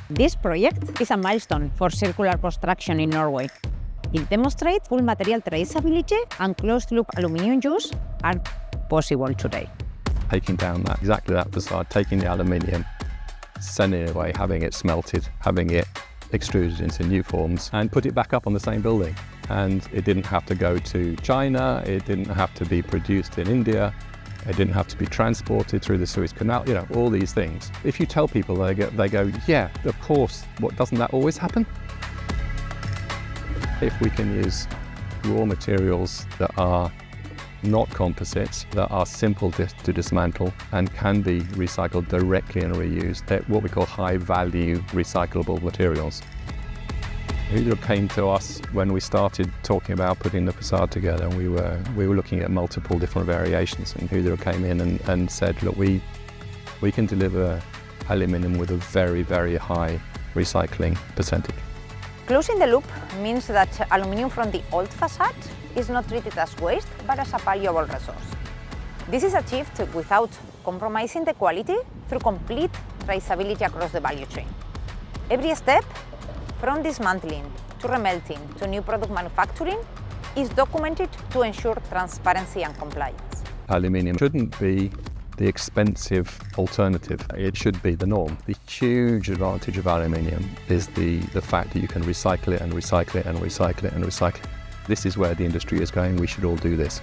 This project is a milestone for circular construction in Norway. It demonstrates full material traceability and closed-loop aluminium use are possible today. Taking down exactly that facade, taking the aluminium, sending it away, having it smelted, having it extruded into new forms and put it back up on the same building. And it didn't have to go to China, it didn't have to be produced in India, it didn't have to be transported through the Suez Canal, all these things. If you tell people, they go, yeah, of course, doesn't that always happen? If we can use raw materials that are not composites, that are simple to dismantle and can be recycled directly and reused, they're what we call high-value recyclable materials. Hydro came to us when we started talking about putting the facade together, and we were looking at multiple different variations, and Hydro came in and said, look, we can deliver aluminium with a very, very high recycling percentage. Closing the loop means that aluminium from the old facade is not treated as waste, but as a valuable resource. This is achieved without compromising the quality through complete traceability across the value chain. Every step, from dismantling to remelting to new product manufacturing, is documented to ensure transparency and compliance. Aluminium shouldn't be the expensive alternative. It should be the norm. The huge advantage of aluminium is the fact that you can recycle it and recycle it and recycle it and recycle it. This is where the industry is going. We should all do this.